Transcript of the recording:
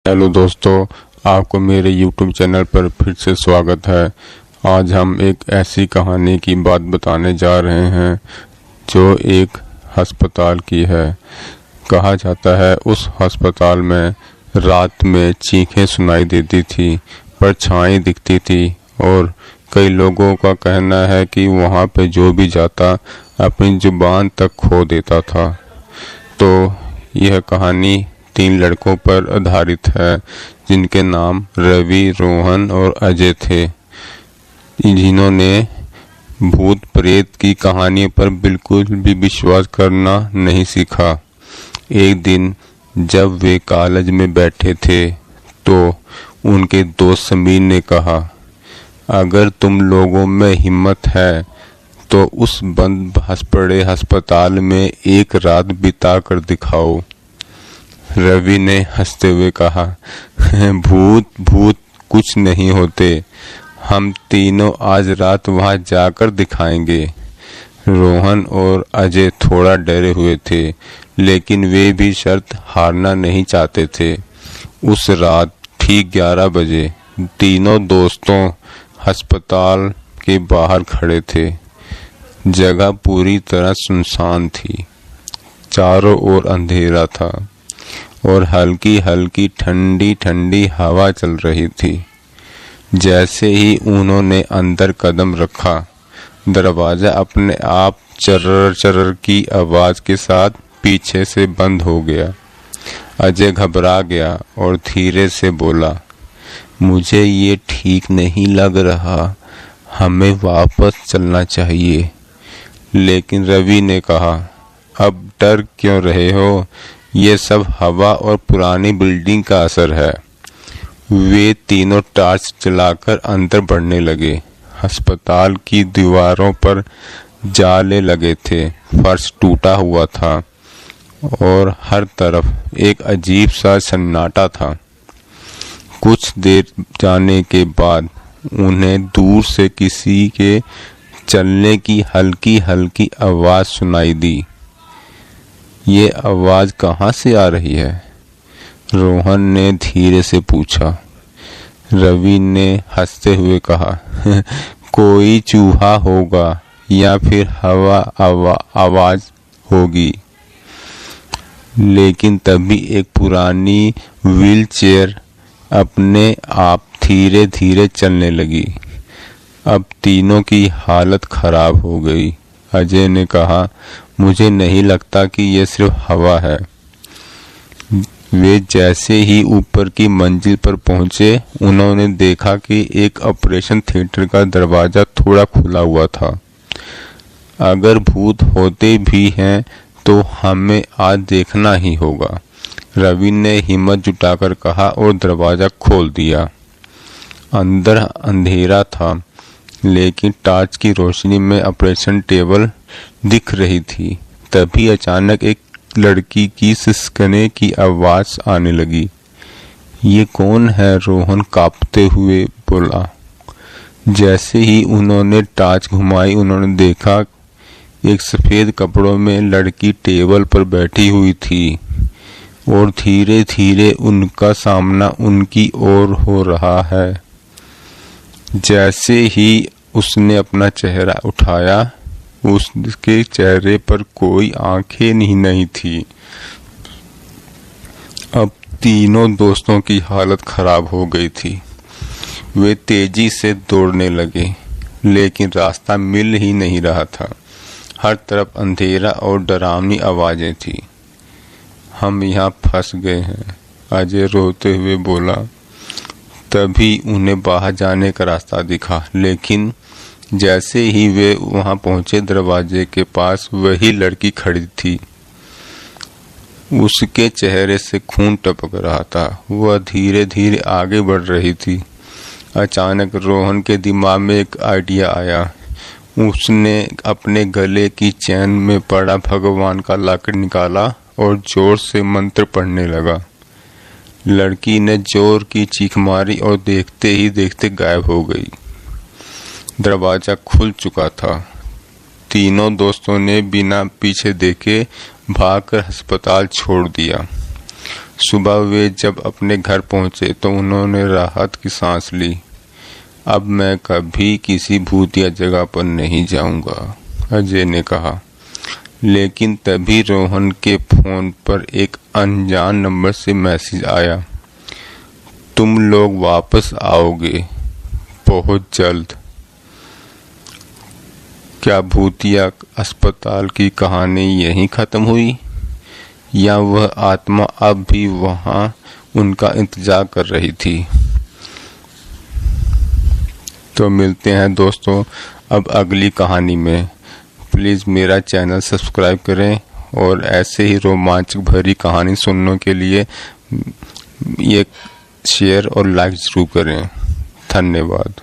Hello दोस्तों, आपको मेरे YouTube चैनल पर फिर से स्वागत है। आज हम एक ऐसी कहानी की बात बताने जा रहे हैं जो एक अस्पताल की है। कहा जाता है उस अस्पताल में रात में चीखें सुनाई देती थी, परछाई दिखती थी और कई लोगों का कहना है कि वहाँ पे जो भी जाता अपनी जुबान तक खो देता था। तो यह कहानी 3 लड़कों पर आधारित है जिनके नाम रवि, रोहन और अजय थे, जिन्होंने भूत प्रेत की कहानी पर बिल्कुल भी विश्वास करना नहीं सीखा। एक दिन जब वे कॉलेज में बैठे थे तो उनके दोस्त समीर ने कहा, अगर तुम लोगों में हिम्मत है तो उस बंद पड़े अस्पताल में एक रात बिता कर दिखाओ। रवि ने हंसते हुए कहा, भूत कुछ नहीं होते, हम तीनों आज रात वहां जाकर दिखाएंगे। रोहन और अजय थोड़ा डरे हुए थे, लेकिन वे भी शर्त हारना नहीं चाहते थे। उस रात ठीक 11 बजे तीनों दोस्तों अस्पताल के बाहर खड़े थे। जगह पूरी तरह सुनसान थी, चारों ओर अंधेरा था और हल्की हल्की ठंडी ठंडी हवा चल रही थी। जैसे ही उन्होंने अंदर कदम रखा, दरवाजा अपने आप चर्र चर्र की आवाज के साथ पीछे से बंद हो गया। अजय घबरा गया और धीरे से बोला, मुझे ये ठीक नहीं लग रहा, हमें वापस चलना चाहिए। लेकिन रवि ने कहा, अब डर क्यों रहे हो, ये सब हवा और पुरानी बिल्डिंग का असर है। वे तीनों टॉर्च जलाकर अंदर बढ़ने लगे। अस्पताल की दीवारों पर जाले लगे थे, फर्श टूटा हुआ था और हर तरफ एक अजीब सा सन्नाटा था। कुछ देर जाने के बाद उन्हें दूर से किसी के चलने की हल्की हल्की आवाज सुनाई दी। ये आवाज कहाँ से आ रही है? रोहन ने धीरे से पूछा। रवि ने हंसते हुए कहा, कोई चूहा होगा या फिर हवा आवाज होगी। लेकिन तभी एक पुरानी व्हीलचेयर अपने आप धीरे धीरे चलने लगी। अब तीनों की हालत खराब हो गई। अजय ने कहा, मुझे नहीं लगता कि यह सिर्फ हवा है। वे जैसे ही ऊपर की मंजिल पर पहुंचे, उन्होंने देखा कि एक ऑपरेशन थिएटर का दरवाजा थोड़ा खुला हुआ था। अगर भूत होते भी हैं तो हमें आज देखना ही होगा, रवि ने हिम्मत जुटाकर कहा और दरवाजा खोल दिया। अंदर अंधेरा था, लेकिन टॉर्च की रोशनी में ऑपरेशन टेबल दिख रही थी। तभी अचानक एक लड़की की सिसकने की आवाज आने लगी। ये कौन है? रोहन कांपते हुए बोला। जैसे ही उन्होंने टॉर्च घुमाई, उन्होंने देखा एक सफेद कपड़ों में लड़की टेबल पर बैठी हुई थी और धीरे धीरे उनका सामना उनकी ओर हो रहा है। जैसे ही उसने अपना चेहरा उठाया, उसके चेहरे पर कोई आंखें नहीं थी। अब तीनों दोस्तों की हालत खराब हो गई थी। वे तेजी से दौड़ने लगे, लेकिन रास्ता मिल ही नहीं रहा था। हर तरफ अंधेरा और डरावनी आवाजें थी। हम यहाँ फंस गए हैं, अजय रोते हुए बोला। तभी उन्हें बाहर जाने का रास्ता दिखा, लेकिन जैसे ही वे वहां पहुंचे, दरवाजे के पास वही लड़की खड़ी थी। उसके चेहरे से खून टपक रहा था। वह धीरे धीरे आगे बढ़ रही थी। अचानक रोहन के दिमाग में एक आइडिया आया। उसने अपने गले की चेन में पड़ा भगवान का लॉकेट निकाला और जोर से मंत्र पढ़ने लगा। लड़की ने जोर की चीख मारी और देखते ही देखते गायब हो गई। दरवाजा खुल चुका था। तीनों दोस्तों ने बिना पीछे देखे भागकर अस्पताल छोड़ दिया। सुबह वे जब अपने घर पहुंचे तो उन्होंने राहत की सांस ली। अब मैं कभी किसी भूतिया जगह पर नहीं जाऊंगा, अजय ने कहा। लेकिन तभी रोहन के फोन पर एक अनजान नंबर से मैसेज आया, तुम लोग वापस आओगे बहुत जल्द। क्या भूतिया अस्पताल की कहानी यहीं खत्म हुई, या वह आत्मा अब भी वहां उनका इंतजार कर रही थी? तो मिलते हैं दोस्तों अब अगली कहानी में। प्लीज़ मेरा चैनल सब्सक्राइब करें और ऐसे ही रोमांचक भरी कहानी सुनने के लिए ये शेयर और लाइक ज़रूर करें। धन्यवाद।